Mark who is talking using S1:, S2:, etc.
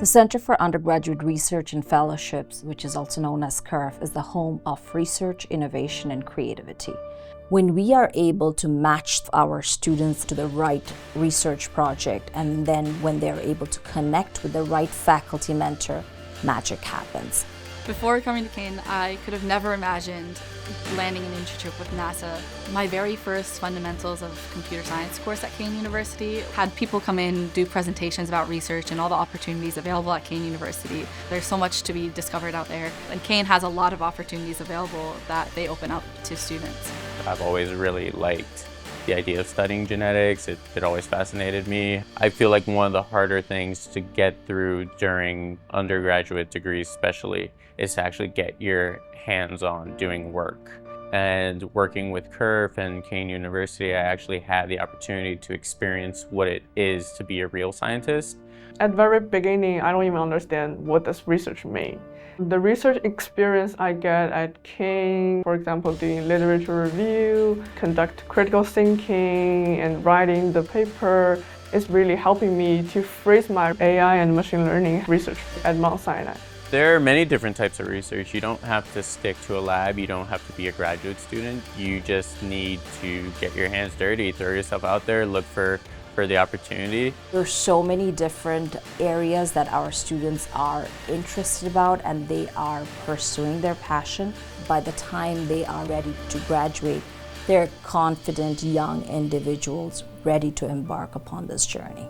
S1: The Center for Undergraduate Research and Fellowships, which is also known as CURF, is the home of research, innovation, and creativity. When we are able to match our students to the right research project, and then when they're able to connect with the right faculty mentor, magic happens.
S2: Before coming to Kean, I could have never imagined landing an internship with NASA. My very first Fundamentals of Computer Science course at Kean University had people come in, do presentations about research and all the opportunities available at Kean University. There's so much to be discovered out there, and Kean has a lot of opportunities available that they open up to students.
S3: I've always really liked the idea of studying genetics. It always fascinated me. I feel like one of the harder things to get through during undergraduate degrees especially is to actually get your hands on doing work. And working with CURF and Kean University, I actually had the opportunity to experience what it is to be a real scientist.
S4: At the very beginning, I don't even understand what does research mean. The research experience I get at Kean, for example, doing literature review, conduct critical thinking, and writing the paper, is really helping me to phrase my AI and machine learning research at Mount Sinai.
S3: There are many different types of research. You don't have to stick to a lab. You don't have to be a graduate student. You just need to get your hands dirty, throw yourself out there, look for the opportunity.
S1: There's so many different areas that our students are interested about, and they are pursuing their passion. By the time they are ready to graduate, they're confident young individuals ready to embark upon this journey.